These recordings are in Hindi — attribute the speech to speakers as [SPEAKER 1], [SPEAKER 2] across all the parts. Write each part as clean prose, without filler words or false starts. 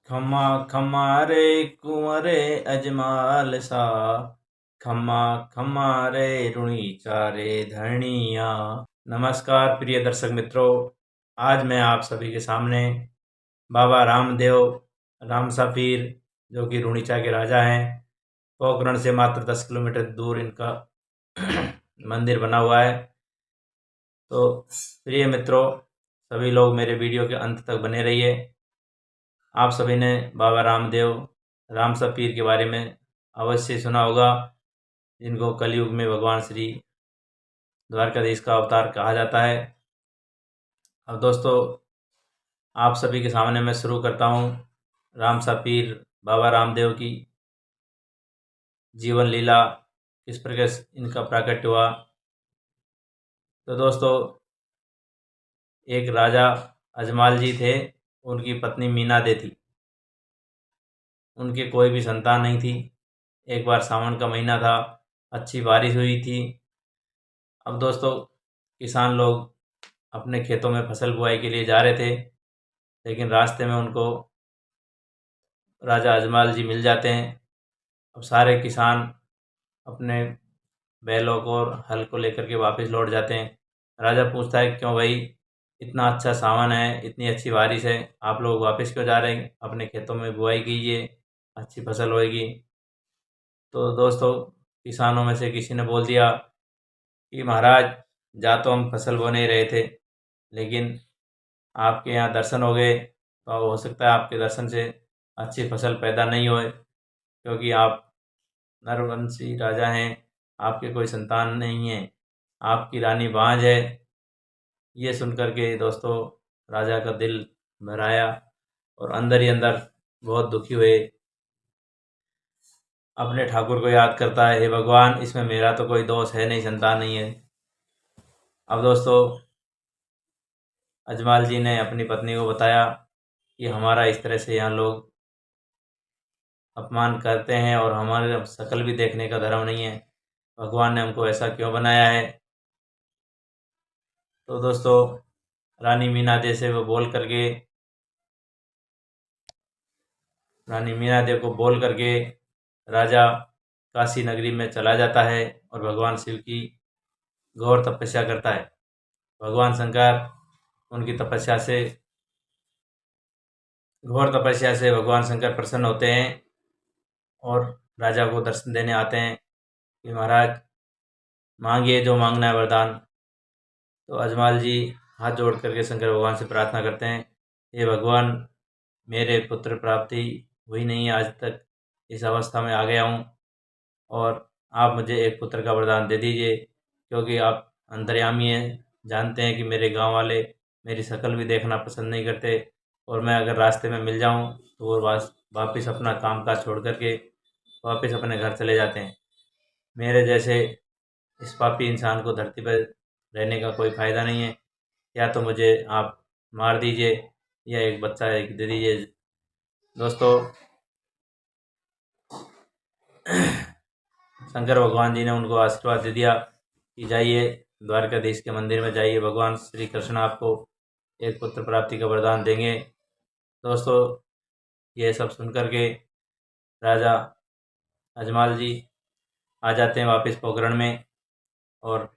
[SPEAKER 1] खम्मा खम्मा रे कुंवरे अजमाल सा, खम्मा खम्मा रे रुणी चारे धरनिया। नमस्कार प्रिय दर्शक मित्रों, आज मैं आप सभी के सामने बाबा रामदेव रामसा पीर जो कि रुणीचा के राजा हैं, पोखरण से मात्र 10 किलोमीटर दूर इनका मंदिर बना हुआ है। तो प्रिय मित्रों, सभी लोग मेरे वीडियो के अंत तक बने रहिए। आप सभी ने बाबा रामदेव रामसा पीर के बारे में अवश्य सुना होगा, जिनको कलयुग में भगवान श्री द्वारकाधीश का अवतार कहा जाता है। अब दोस्तों, आप सभी के सामने मैं शुरू करता हूँ रामसा पीर बाबा रामदेव की जीवन लीला, किस प्रकार इनका प्राकट्य हुआ। तो दोस्तों, एक राजा अजमाल जी थे, उनकी पत्नी मीना दे थी। उनके कोई भी संतान नहीं थी। एक बार सावन का महीना था, अच्छी बारिश हुई थी। अब दोस्तों, किसान लोग अपने खेतों में फसल बुआई के लिए जा रहे थे, लेकिन रास्ते में उनको राजा अजमाल जी मिल जाते हैं। अब सारे किसान अपने बैलों को और हल को लेकर के वापस लौट जाते हैं। राजा पूछता है, क्यों भाई, इतना अच्छा सावन है, इतनी अच्छी बारिश है, आप लोग वापस क्यों जा रहे हैं? अपने खेतों में बुआई कीजिए, अच्छी फसल होएगी। तो दोस्तों, किसानों में से किसी ने बोल दिया कि महाराज, जा तो हम फसल बो नहीं रहे थे, लेकिन आपके यहाँ दर्शन हो गए, तो हो सकता है आपके दर्शन से अच्छी फसल पैदा नहीं होए, क्योंकि आप नरवंशी राजा हैं, आपके कोई संतान नहीं है, आपकी रानी बांझ है। ये सुनकर के दोस्तों, राजा का दिल भर आया और अंदर ही अंदर बहुत दुखी हुए। अपने ठाकुर को याद करता है, हे भगवान, इसमें मेरा तो कोई दोष है नहीं, संतान नहीं है। अब दोस्तों, अजमाल जी ने अपनी पत्नी को बताया कि हमारा इस तरह से यहाँ लोग अपमान करते हैं और हमारे शकल भी देखने का धर्म नहीं है, भगवान ने हमको ऐसा क्यों बनाया है। तो दोस्तों, रानी मीना दे से वो बोल करके रानी मीना देव को बोल करके राजा काशी नगरी में चला जाता है और भगवान शिव की घोर तपस्या करता है। भगवान शंकर उनकी तपस्या से घोर तपस्या से भगवान शंकर प्रसन्न होते हैं और राजा को दर्शन देने आते हैं कि महाराज, मांगिए जो मांगना है वरदान। तो अजमाल जी हाथ जोड़ करके शंकर भगवान से प्रार्थना करते हैं, हे भगवान, मेरे पुत्र प्राप्ति हुई नहीं है आज तक, इस अवस्था में आ गया हूँ, और आप मुझे एक पुत्र का वरदान दे दीजिए, क्योंकि आप अंतर्यामी हैं, जानते हैं कि मेरे गांव वाले मेरी शक्ल भी देखना पसंद नहीं करते, और मैं अगर रास्ते में मिल जाऊं तो वो वापस अपना काम काज छोड़ करके वापस अपने घर चले जाते हैं। मेरे जैसे इस पापी इंसान को धरती पर रहने का कोई फ़ायदा नहीं है। या तो मुझे आप मार दीजिए या एक बच्चा एक दे दीजिए। दोस्तों, शंकर भगवान जी ने उनको आशीर्वाद दे दिया कि जाइए, द्वारकाधीश के मंदिर में जाइए, भगवान श्री कृष्ण आपको एक पुत्र प्राप्ति का वरदान देंगे। दोस्तों, ये सब सुनकर के राजा अजमाल जी आ जाते हैं वापस पोखरण में और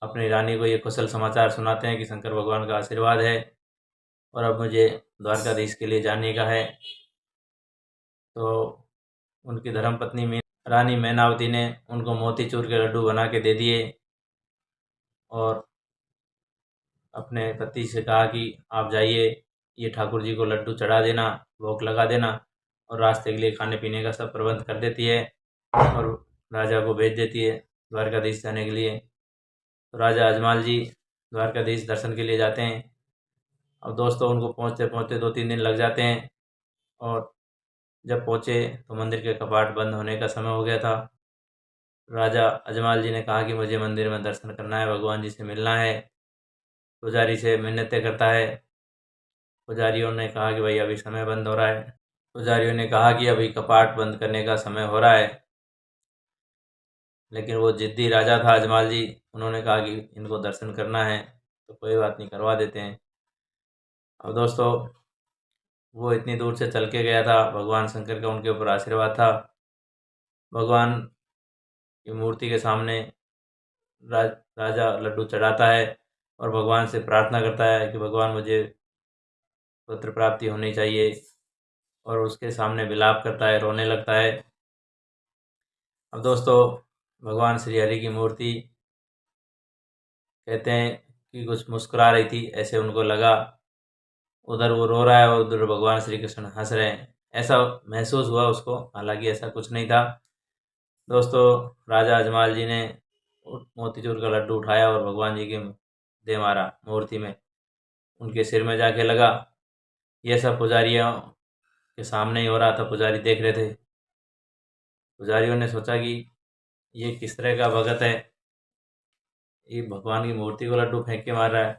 [SPEAKER 1] अपनी रानी को ये कुशल समाचार सुनाते हैं कि शंकर भगवान का आशीर्वाद है और अब मुझे द्वारकाधीश के लिए जाने का है। तो उनकी धर्मपत्नी रानी मैनावती ने उनको मोतीचूर के लड्डू बना के दे दिए और अपने पति से कहा कि आप जाइए, ये ठाकुर जी को लड्डू चढ़ा देना, भोग लगा देना, और रास्ते के लिए खाने पीने का सब प्रबंध कर देती है और राजा को भेज देती है द्वारकाधीश जाने के लिए। तो राजा अजमाल जी द्वारकाधीश दर्शन के लिए जाते हैं। अब दोस्तों, उनको पहुंचते पहुंचते 2-3 दिन लग जाते हैं और जब पहुंचे तो मंदिर के कपाट बंद होने का समय हो गया था। राजा अजमाल जी ने कहा कि मुझे मंदिर में दर्शन करना है, भगवान जी से मिलना है। पुजारी से मिन्नतें करता है। पुजारियों ने कहा कि भाई अभी समय बंद हो रहा है। पुजारियों ने कहा कि अभी कपाट बंद करने का समय हो रहा है, लेकिन वो जिद्दी राजा था अजमाल जी, उन्होंने कहा कि इनको दर्शन करना है तो कोई बात नहीं, करवा देते हैं। अब दोस्तों, वो इतनी दूर से चल के गया था, भगवान शंकर का उनके ऊपर आशीर्वाद था। भगवान की मूर्ति के सामने राजा लड्डू चढ़ाता है और भगवान से प्रार्थना करता है कि भगवान मुझे पुत्र प्राप्ति होनी चाहिए, और उसके सामने विलाप करता है, रोने लगता है। अब दोस्तों, भगवान श्री हरि की मूर्ति कहते हैं कि कुछ मुस्कुरा रही थी, ऐसे उनको लगा। उधर वो रो रहा है और उधर भगवान श्री कृष्ण हंस रहे हैं, ऐसा महसूस हुआ उसको, हालांकि ऐसा कुछ नहीं था। दोस्तों, राजा अजमाल जी ने मोतीचूर का लड्डू उठाया और भगवान जी के दे मारा मूर्ति में, उनके सिर में जाके लगा। ये सब पुजारियों के सामने ही हो रहा था, पुजारी देख रहे थे। पुजारियों ने सोचा कि ये किस तरह का भगत है, ये भगवान की मूर्ति को लड्डू फेंक के मार रहा है।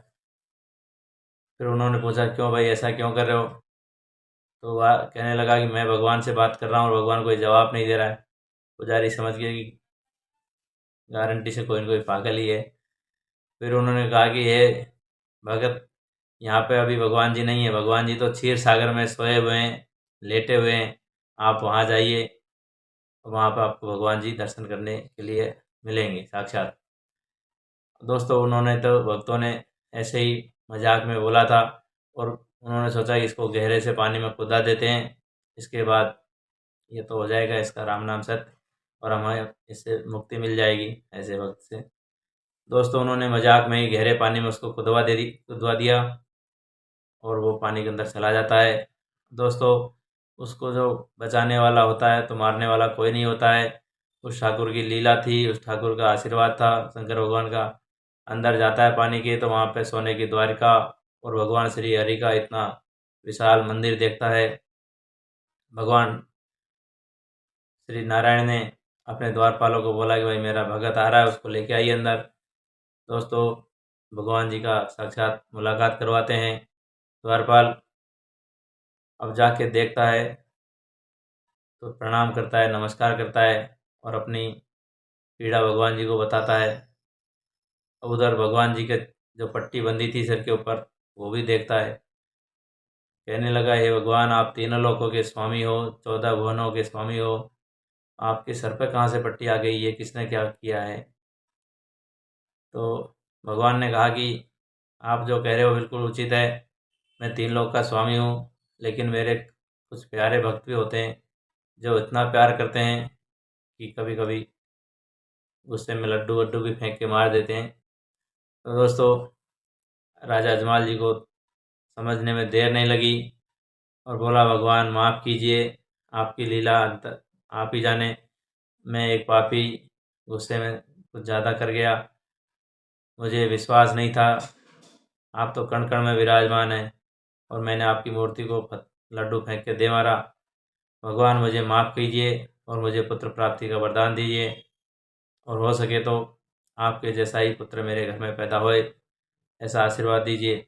[SPEAKER 1] फिर उन्होंने पूछा, क्यों भाई, ऐसा क्यों कर रहे हो? तो वह कहने लगा कि मैं भगवान से बात कर रहा हूँ और भगवान कोई जवाब नहीं दे रहा है। पुजारी समझ गए कि गारंटी से कोई न कोई पागल ही है। फिर उन्होंने कहा कि ये भगत, यहाँ पे अभी भगवान जी नहीं है, भगवान जी तो क्षीर सागर में सोए हुए हैं, लेटे हुए हैं। आप वहाँ जाइए, वहाँ पर आपको भगवान जी दर्शन करने के लिए मिलेंगे साक्षात। दोस्तों, उन्होंने तो भक्तों ने ऐसे ही मजाक में बोला था, और उन्होंने सोचा कि इसको गहरे से पानी में कूदा देते हैं, इसके बाद ये तो हो जाएगा इसका राम नाम सत्य, और हमें इससे मुक्ति मिल जाएगी ऐसे वक्त से। दोस्तों, उन्होंने मजाक में ही गहरे पानी में उसको कुदवा दिया, और वो पानी के अंदर चला जाता है। दोस्तों, उसको जो बचाने वाला होता है तो मारने वाला कोई नहीं होता है। उस ठाकुर की लीला थी, उस ठाकुर का आशीर्वाद था शंकर भगवान का। अंदर जाता है पानी के तो वहाँ पे सोने की द्वारिका और भगवान श्री हरि का इतना विशाल मंदिर देखता है। भगवान श्री नारायण ने अपने द्वारपालों को बोला कि भाई मेरा भगत आ रहा है, उसको लेके आइए अंदर। दोस्तों, भगवान जी का साक्षात मुलाकात करवाते हैं द्वारपाल। अब जाके देखता है तो प्रणाम करता है, नमस्कार करता है, और अपनी पीड़ा भगवान जी को बताता है। अब उधर भगवान जी के जो पट्टी बंधी थी सिर के ऊपर, वो भी देखता है। कहने लगा, हे भगवान, आप तीनों लोकों के स्वामी हो, 14 भुवनों के स्वामी हो, आपके सर पे कहाँ से पट्टी आ गई, ये किसने क्या किया है? तो भगवान ने कहा कि आप जो कह रहे हो बिल्कुल उचित है, मैं 3 लोक का स्वामी हूँ, लेकिन मेरे कुछ प्यारे भक्त भी होते हैं जो इतना प्यार करते हैं कि कभी कभी गुस्से में लड्डू वड्डू भी फेंक के मार देते हैं। तो दोस्तों, राजा अजमाल जी को समझने में देर नहीं लगी, और बोला, भगवान माफ़ कीजिए, आपकी लीला आप ही जाने, मैं एक पापी गुस्से में कुछ ज़्यादा कर गया, मुझे विश्वास नहीं था, आप तो कण कण में विराजमान हैं, और मैंने आपकी मूर्ति को लड्डू फेंक के दे मारा। भगवान मुझे माफ़ कीजिए और मुझे पुत्र प्राप्ति का वरदान दीजिए, और हो सके तो आपके जैसा ही पुत्र मेरे घर में पैदा होए, ऐसा आशीर्वाद दीजिए।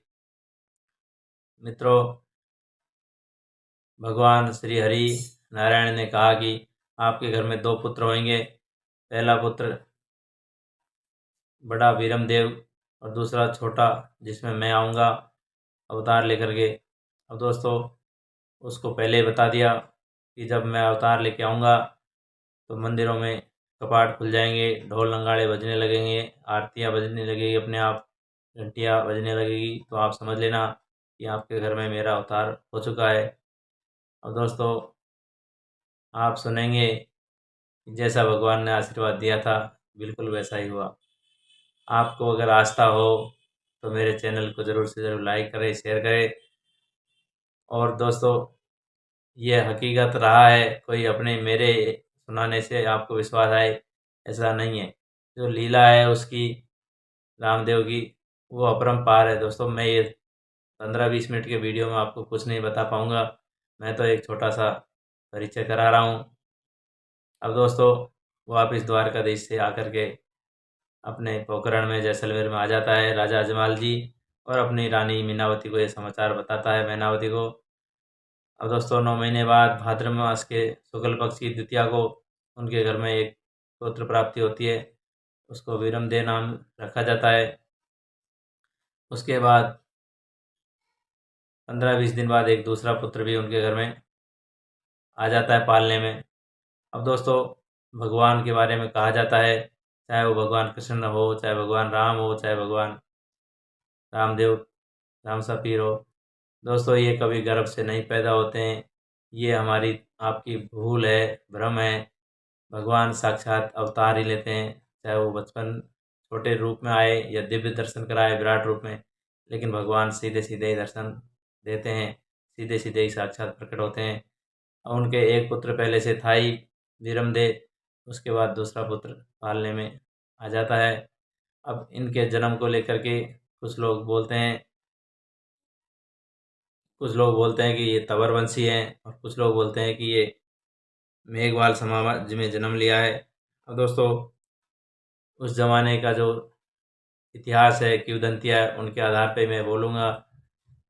[SPEAKER 1] मित्रों, भगवान श्री हरि नारायण ने कहा कि आपके घर में 2 पुत्र होंगे। पहला पुत्र बड़ा वीरमदेव, और दूसरा छोटा, जिसमें मैं आऊँगा अवतार लेकर के। अब दोस्तों, उसको पहले ही बता दिया कि जब मैं अवतार लेके आऊँगा तो मंदिरों में कपाट खुल जाएंगे, ढोल नगाड़े बजने लगेंगे, आरतियाँ बजने लगेगी, अपने आप घंटियाँ बजने लगेगी, तो आप समझ लेना कि आपके घर में मेरा अवतार हो चुका है। और दोस्तों, आप सुनेंगे कि जैसा भगवान ने आशीर्वाद दिया था बिल्कुल वैसा ही हुआ। आपको अगर आस्था हो तो मेरे चैनल को ज़रूर से ज़रूर लाइक करें, शेयर करें। और दोस्तों, ये हकीकत रहा है, कोई अपने मेरे सुनाने से आपको विश्वास आए, ऐसा नहीं है। जो लीला है उसकी, रामदेव की, वो अपरंपार है। दोस्तों, मैं ये 15-20 मिनट के वीडियो में आपको कुछ नहीं बता पाऊँगा, मैं तो एक छोटा सा परिचय करा रहा हूँ। अब दोस्तों, वापिस द्वारकाधीश से आकर के अपने पोखरण में, जैसलमेर में आ जाता है राजा अजमाल जी, और अपनी रानी मीनावती को ये समाचार बताता है, मैनावती को। अब दोस्तों, 9 महीने बाद भाद्र मास के शुक्ल पक्ष की द्वितीया को उनके घर में एक पुत्र प्राप्ति होती है, उसको वीरमदेव नाम रखा जाता है। उसके बाद 15-20 दिन बाद एक दूसरा पुत्र भी उनके घर में आ जाता है पालने में। अब दोस्तों, भगवान के बारे में कहा जाता है, चाहे वो भगवान कृष्ण हो, चाहे भगवान राम हो, चाहे भगवान रामदेव रामसा पीर हो, दोस्तों ये कभी गर्भ से नहीं पैदा होते हैं। ये हमारी आपकी भूल है, भ्रम है। भगवान साक्षात अवतार ही लेते हैं, चाहे वो बचपन छोटे रूप में आए या दिव्य दर्शन कराए विराट रूप में, लेकिन भगवान सीधे सीधे ही दर्शन देते हैं, सीधे सीधे ही साक्षात प्रकट होते हैं। और उनके एक पुत्र पहले से था ही, वीरमदेव, उसके बाद दूसरा पुत्र पालने में आ जाता है। अब इनके जन्म को लेकर के कुछ लोग बोलते हैं कि ये तवरवंशी हैं, और कुछ लोग बोलते हैं कि ये मेघवाल समाज में जन्म लिया है। अब दोस्तों, उस ज़माने का जो इतिहास है, किंवदंतियाँ है, उनके आधार पे मैं बोलूँगा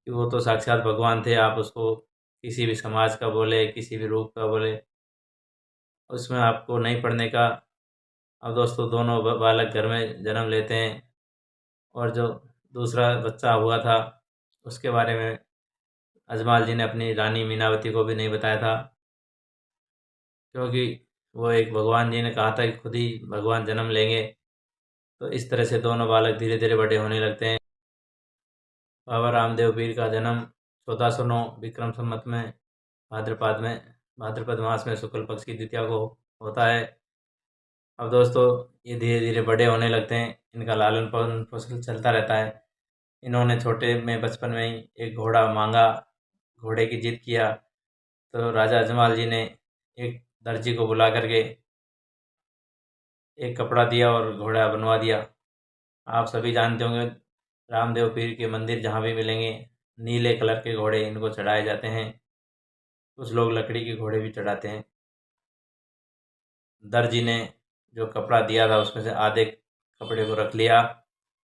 [SPEAKER 1] कि वो तो साक्षात भगवान थे। आप उसको किसी भी समाज का बोले, किसी भी रूप का बोले, उसमें आपको नहीं पढ़ने का। अब दोस्तों, दोनों बालक घर में जन्म लेते हैं, और जो दूसरा बच्चा हुआ था उसके बारे में अजमाल जी ने अपनी रानी मीनावती को भी नहीं बताया था, क्योंकि वो एक भगवान जी ने कहा था कि खुद ही भगवान जन्म लेंगे। तो इस तरह से दोनों बालक धीरे धीरे बड़े होने लगते हैं। बाबा रामदेव पीर का जन्म 1409 विक्रम संवत में भाद्रपद मास में शुक्ल पक्ष की द्वितीया को होता है। अब दोस्तों, ये धीरे धीरे बड़े होने लगते हैं, इनका लालन पालन पोषण चलता रहता है। इन्होंने छोटे में बचपन में ही एक घोड़ा मांगा, घोड़े की जिद किया, तो राजा अजमाल जी ने एक दर्जी को बुला करके एक कपड़ा दिया और घोड़ा बनवा दिया। आप सभी जानते होंगे, रामदेव पीर के मंदिर जहाँ भी मिलेंगे, नीले कलर के घोड़े इनको चढ़ाए जाते हैं। कुछ लोग लकड़ी के घोड़े भी चढ़ाते हैं। दर्जी ने जो कपड़ा दिया था उसमें से आधे कपड़े को रख लिया,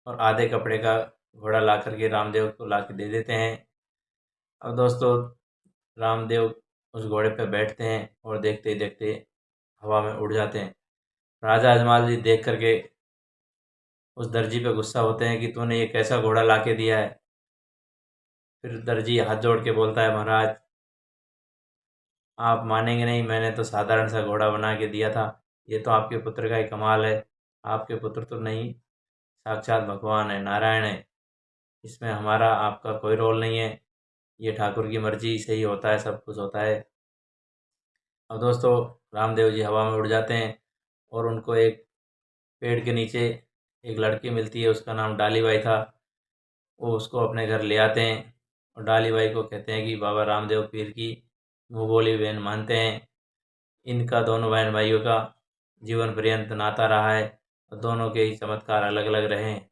[SPEAKER 1] और आधे कपड़े का घोड़ा ला करके रामदेव को ला के दे देते हैं। अब दोस्तों, रामदेव उस घोड़े पर बैठते हैं और देखते ही देखते हवा में उड़ जाते हैं। राजा अजमाल जी देख करके उस दर्जी पे गुस्सा होते हैं कि तूने ये कैसा घोड़ा ला के दिया है। फिर दर्जी हाथ जोड़ के बोलता है, महाराज आप मानेंगे नहीं, मैंने तो साधारण सा घोड़ा बना के दिया था, ये तो आपके पुत्र का ही कमाल है। आपके पुत्र तो नहीं, साक्षात भगवान है, नारायण है, इसमें हमारा आपका कोई रोल नहीं है। ये ठाकुर की मर्जी से ही होता है, सब कुछ होता है। अब दोस्तों, रामदेव जी हवा में उड़ जाते हैं, और उनको एक पेड़ के नीचे एक लड़की मिलती है, उसका नाम डाली बाई था। वो उसको अपने घर ले आते हैं, और डाली बाई को कहते हैं कि बाबा रामदेव पीर की मुँह बोली बहन मानते हैं। इनका दोनों बहन भाइयों का जीवन पर्यंत नाता रहा है, और दोनों के ही चमत्कार अलग अलग रहे हैं।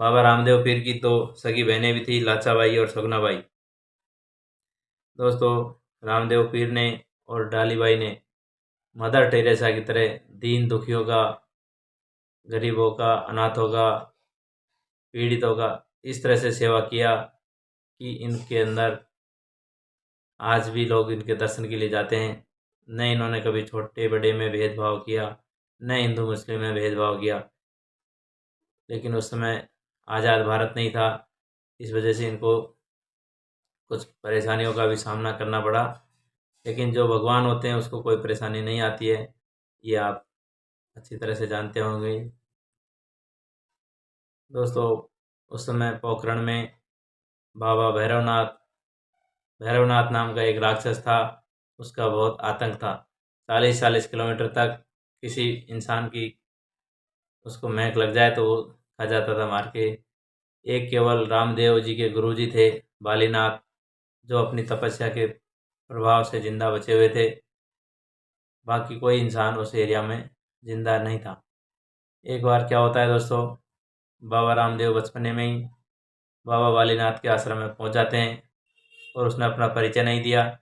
[SPEAKER 1] बाबा रामदेव पीर की तो सगी बहनें भी थी, लाचाबाई और सगुनाबाई। दोस्तों, रामदेव पीर ने और डालीबाई ने मदर टेरेसा की तरह दीन दुखियों का, गरीबों का, अनाथों का, पीड़ितों का इस तरह से सेवा किया कि इनके अंदर आज भी लोग इनके दर्शन के लिए जाते हैं। न इन्होंने कभी छोटे बड़े में भेदभाव किया, न हिंदू मुस्लिम में भेदभाव किया। लेकिन उस समय आज़ाद भारत नहीं था, इस वजह से इनको कुछ परेशानियों का भी सामना करना पड़ा। लेकिन जो भगवान होते हैं उसको कोई परेशानी नहीं आती है, ये आप अच्छी तरह से जानते होंगे। दोस्तों, उस समय पोखरण में बाबा भैरवनाथ नाम का एक राक्षस था, उसका बहुत आतंक था। 40-40 किलोमीटर तक किसी इंसान की उसको महक लग जाए तो वो खा जाता था मार के। एक केवल रामदेव जी के गुरुजी थे, बालीनाथ, जो अपनी तपस्या के प्रभाव से जिंदा बचे हुए थे। बाकी कोई इंसान उस एरिया में जिंदा नहीं था। एक बार क्या होता है दोस्तों, बाबा रामदेव बचपने में ही बाबा बालीनाथ के आश्रम में पहुंच जाते हैं, और उसने अपना परिचय नहीं दिया,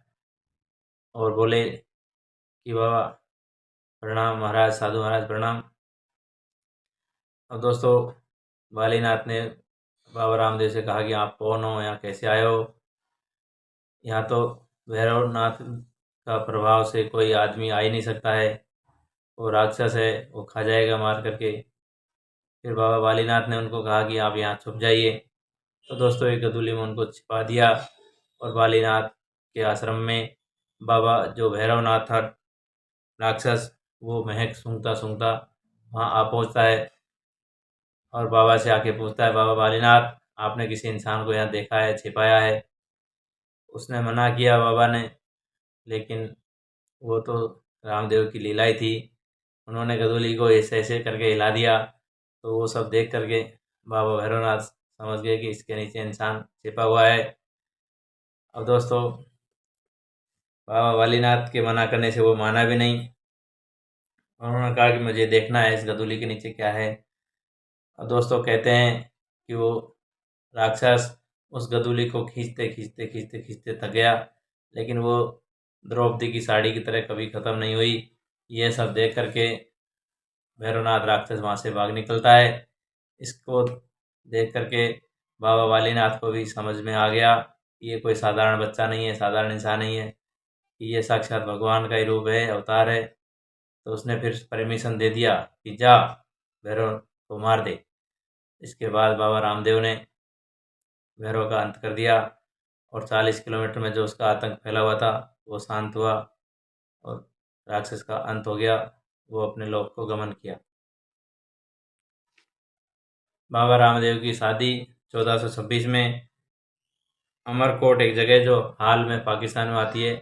[SPEAKER 1] और बोले कि बाबा प्रणाम महाराज, साधु महाराज प्रणाम। अब दोस्तों, बालीनाथ ने बाबा रामदेव से कहा कि आप कौन हो, यहाँ कैसे आए हो। यहाँ तो भैरवनाथ का प्रभाव से कोई आदमी आ ही नहीं सकता है, वो राक्षस है, वो खा जाएगा मार करके। फिर बाबा बालीनाथ ने उनको कहा कि आप यहाँ छुप जाइए। तो दोस्तों एक गदूली में उनको छिपा दिया और बालीनाथ के आश्रम में बाबा जो भैरवनाथ था राक्षस, वो महक सूंघता सूंघता वहाँ आ पहुँचता है और बाबा से आके पूछता है, बाबा बालीनाथ आपने किसी इंसान को यहाँ देखा है, छिपाया है? उसने मना किया बाबा ने, लेकिन वो तो रामदेव की लीला ही थी। उन्होंने गदूली को ऐसे ऐसे करके हिला दिया, तो वो सब देख करके बाबा भैरवनाथ समझ गए कि इसके नीचे इंसान छिपा हुआ है। अब दोस्तों बाबा बालीनाथ के मना करने से वो माना भी नहीं। उन्होंने कहा कि मुझे देखना है इस गदूली के नीचे क्या है। अब दोस्तों कहते हैं कि वो राक्षस उस गदूली को खींचते खींचते खींचते खींचते थक गया, लेकिन वो द्रौपदी की साड़ी की तरह कभी ख़त्म नहीं हुई। ये सब देख करके भैरवनाथ राक्षस वहाँ से भाग निकलता है। इसको देख करके बाबा बालीनाथ को भी समझ में आ गया कि ये कोई साधारण बच्चा नहीं है, साधारण इंसान नहीं है, कि ये साक्षात भगवान का ही रूप है, अवतार है। तो उसने फिर परमिशन दे दिया कि जा भैरव को मार दे। इसके बाद बाबा रामदेव ने भैरव का अंत कर दिया और 40 किलोमीटर में जो उसका आतंक फैला हुआ था वो शांत हुआ और राक्षस का अंत हो गया। वो अपने लोक को गमन किया। बाबा रामदेव की शादी 1426 में अमरकोट एक जगह जो हाल में पाकिस्तान में आती है,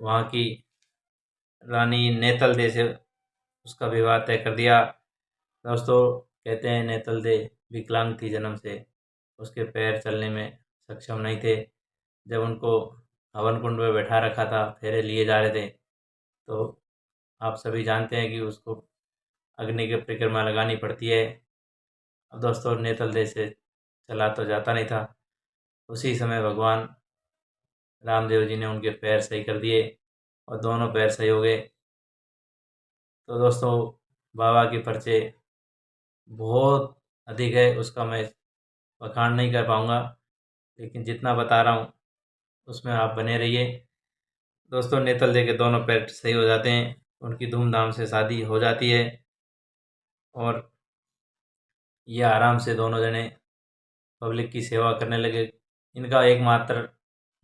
[SPEAKER 1] वहाँ की रानी नेतल दे से उसका विवाह तय कर दिया। दोस्तों कहते हैं नेतल दे विकलांग थी जन्म से, उसके पैर चलने में सक्षम नहीं थे। जब उनको हवन कुंड में बैठा रखा था, फेरे लिए जा रहे थे, तो आप सभी जानते हैं कि उसको अग्नि की परिक्रमा लगानी पड़ती है। अब दोस्तों नेतल दे से चला तो जाता नहीं था। उसी समय भगवान रामदेव जी ने उनके पैर सही कर दिए और दोनों पैर सही हो गए। तो दोस्तों बाबा के परिचय बहुत अधिक है, उसका मैं बखान नहीं कर पाऊँगा, लेकिन जितना बता रहा हूँ उसमें आप बने रहिए। दोस्तों नेतल दे के दोनों पैर सही हो जाते हैं, उनकी धूमधाम से शादी हो जाती है और ये आराम से दोनों जने पब्लिक की सेवा करने लगे। इनका एकमात्र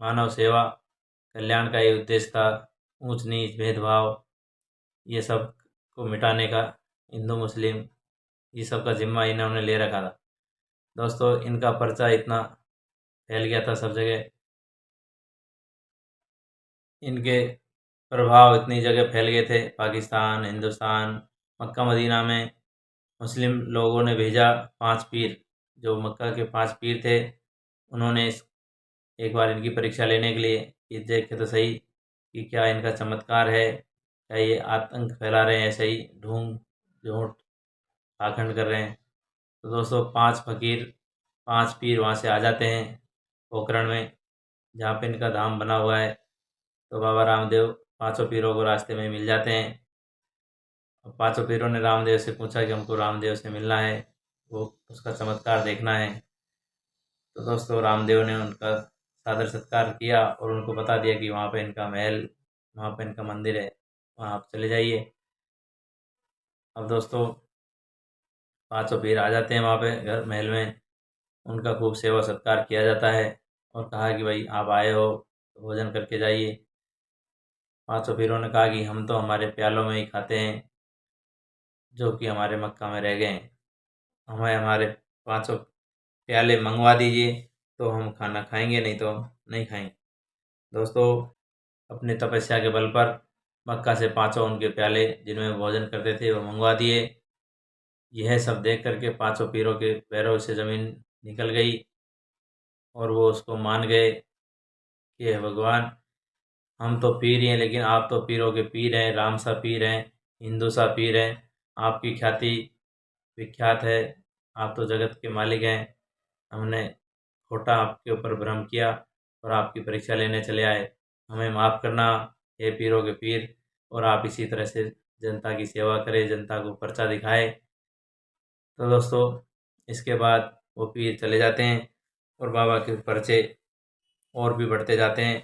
[SPEAKER 1] मानव सेवा कल्याण का ये उद्देश्य था। ऊंच नीच भेदभाव ये सब को मिटाने का, हिंदू मुस्लिम ये सब का जिम्मा इन्होंने ले रखा था। दोस्तों इनका पर्चा इतना फैल गया था सब जगह, इनके प्रभाव इतनी जगह फैल गए थे, पाकिस्तान, हिंदुस्तान, मक्का मदीना में मुस्लिम लोगों ने भेजा 5 पीर, जो मक्का के 5 पीर थे। उन्होंने एक बार इनकी परीक्षा लेने के लिए कि देखे तो सही कि क्या इनका चमत्कार है, क्या ये आतंक फैला रहे हैं, ऐसे ही ढूंढ झूठ पाखंड कर रहे हैं। तो दोस्तों 5 फकीर 5 पीर वहाँ से आ जाते हैं पोखरण में, जहाँ पे इनका धाम बना हुआ है। तो बाबा रामदेव पांचों पीरों को रास्ते में मिल जाते हैं। अब पांचों पीरों ने रामदेव से पूछा कि हमको रामदेव से मिलना है, वो उसका चमत्कार देखना है। तो दोस्तों रामदेव ने उनका सादर सत्कार किया और उनको बता दिया कि वहाँ पे इनका महल, वहाँ पे इनका मंदिर है, वहाँ आप चले जाइए। अब दोस्तों पांचों पीर आ जाते हैं वहाँ पे घर महल में, उनका खूब सेवा सत्कार किया जाता है और कहा कि भाई आप आए हो तो भोजन करके जाइए। पांचों पीरों ने कहा कि हम तो हमारे प्यालों में ही खाते हैं जो कि हमारे मक्का में रह गए हैं, हमें हमारे पांचों प्याले मंगवा दीजिए तो हम खाना खाएंगे, नहीं तो नहीं खाएंगे। दोस्तों अपनी तपस्या के बल पर मक्का से पांचों उनके प्याले जिनमें वो भोजन करते थे वो मंगवा दिए। यह सब देख करके पांचों पीरों के पैरों से ज़मीन निकल गई और वो उसको मान गए कि हे भगवान, हम तो पीर ही हैं, लेकिन आप तो पीरों के पीर हैं, राम सा पीर हैं, हिंदू सा पीर हैं, आपकी ख्याति विख्यात है, आप तो जगत के मालिक हैं। हमने खोटा आपके ऊपर भ्रम किया और आपकी परीक्षा लेने चले आए, हमें माफ़ करना हे पीरों के पीर। और आप इसी तरह से जनता की सेवा करें, जनता को पर्चा दिखाए। तो दोस्तों इसके बाद वो पीर चले जाते हैं और बाबा के पर्चे और भी बढ़ते जाते हैं।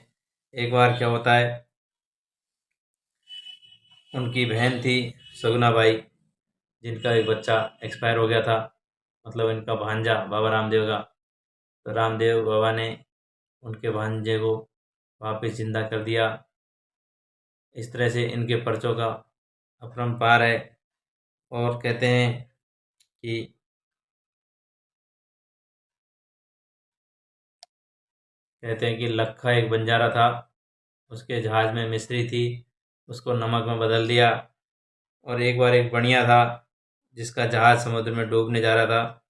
[SPEAKER 1] एक बार क्या होता है, उनकी बहन थी सगुना बाई, जिनका एक बच्चा एक्सपायर हो गया था, मतलब इनका भांजा बाबा रामदेव का। तो रामदेव बाबा ने उनके भांजे को वापस जिंदा कर दिया। इस तरह से इनके पर्चों का अपरंपार है। और कहते हैं कि लखा एक बंजारा था, उसके जहाज़ में मिस्री थी, उसको नमक में बदल दिया। और एक बार एक बढ़िया था जिसका जहाज़ समुद्र में डूबने जा रहा था,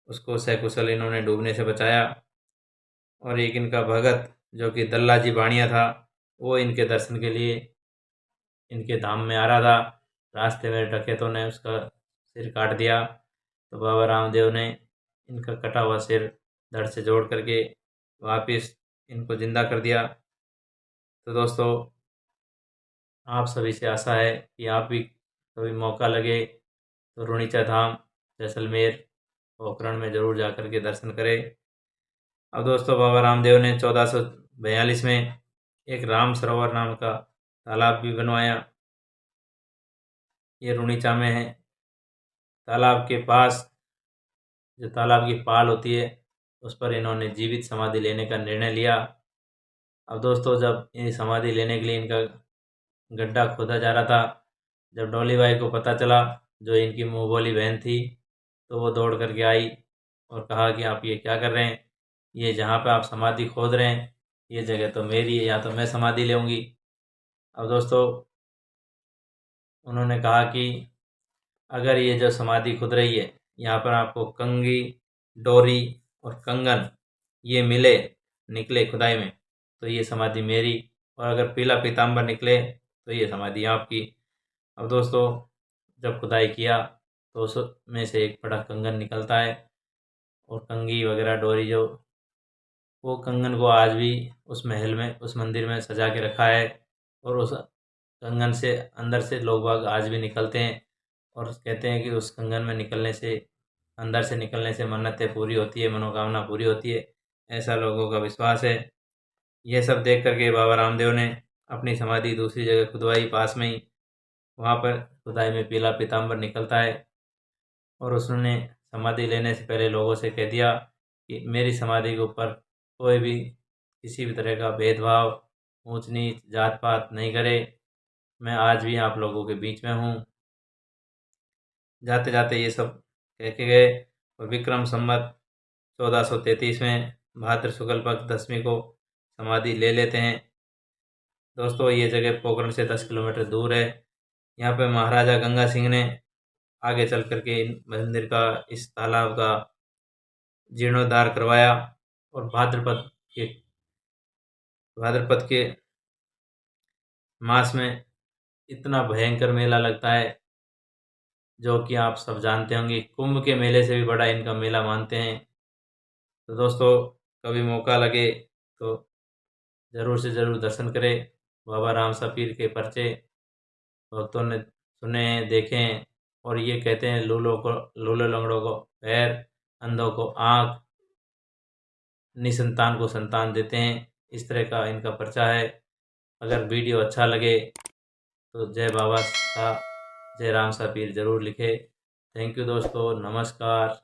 [SPEAKER 1] उसको सकुशल इन्होंने डूबने से बचाया। और एक इनका भगत जो कि दल्लाजी बाणिया था, वो इनके दर्शन के लिए इनके धाम में आ रहा था। रास्ते में डकैतों ने उसका सिर काट दिया, तो बाबा रामदेव ने इनका कटा हुआ सिर धड़ से जोड़ करके वापस इनको जिंदा कर दिया। तो दोस्तों, आप सभी से आशा है कि आप भी कभी मौका लगे तो रुणीचा धाम जैसलमेर पोखरण में ज़रूर जा कर के दर्शन करें। अब दोस्तों, बाबा रामदेव ने 1442 में एक राम सरोवर नाम का तालाब भी बनवाया। ये रुणीचा में है। तालाब के पास जो तालाब की पाल होती है, उस पर इन्होंने जीवित समाधि लेने का निर्णय लिया। अब दोस्तों, जब ये समाधि लेने के लिए इनका गड्ढा खोदा जा रहा था, जब डोली बाई को पता चला, जो इनकी मुँह बोली बहन थी, तो वो दौड़ करके आई और कहा कि आप ये क्या कर रहे हैं, ये जहाँ पे आप समाधि खोद रहे हैं ये जगह तो मेरी है, या तो मैं समाधि लेंगी। अब दोस्तों, उन्होंने कहा कि अगर ये जो समाधि खुद रही है, यहाँ पर आपको कंगी, डोरी और कंगन ये मिले, निकले खुदाई में, तो ये समाधि मेरी, और अगर पीला पीताम्बर निकले तो ये समाधि आपकी। अब दोस्तों, जब खुदाई किया तो उसमें से एक बड़ा कंगन निकलता है, और कंगी वगैरह डोरी जो, वो कंगन को आज भी उस महल में, उस मंदिर में सजा के रखा है। और उस कंगन से अंदर से लोग बाग आज भी निकलते हैं, और कहते हैं कि उस कंगन में निकलने से, अंदर से निकलने से मन्नतें पूरी होती है, मनोकामना पूरी होती है, ऐसा लोगों का विश्वास है। यह सब देख करके बाबा रामदेव ने अपनी समाधि दूसरी जगह खुदवाई पास में ही। वहाँ पर खुदाई में पीला पीताम्बर निकलता है, और उसने समाधि लेने से पहले लोगों से कह दिया कि मेरी समाधि के ऊपर कोई भी किसी भी तरह का भेदभाव, ऊंच नीच, जात पात नहीं करे, मैं आज भी आप लोगों के बीच में हूँ। जाते जाते ये सब कह के गए, और विक्रम संवत 1433 में भाद्र शुक्ल पक्ष 10वीं को समाधि ले लेते हैं। दोस्तों, ये जगह पोखरण से 10 किलोमीटर दूर है। यहाँ पे महाराजा गंगा सिंह ने आगे चल करके मंदिर का, इस तालाब का जीर्णोद्धार करवाया। और भाद्रपद के मास में इतना भयंकर मेला लगता है, जो कि आप सब जानते होंगे, कुंभ के मेले से भी बड़ा इनका मेला मानते हैं। तो दोस्तों, कभी मौका लगे तो ज़रूर से ज़रूर दर्शन करें। बाबा राम पीर के पर्चे भक्तों ने सुने हैं, देखे हैं, और ये कहते हैं लूलो लंगड़ों को पैर, अंधों को आँख, निसंतान को संतान देते हैं। इस तरह का इनका पर्चा है। अगर वीडियो अच्छा लगे तो जय बाबा साहब, जय राम पीर ज़रूर लिखे। थैंक यू दोस्तों, नमस्कार।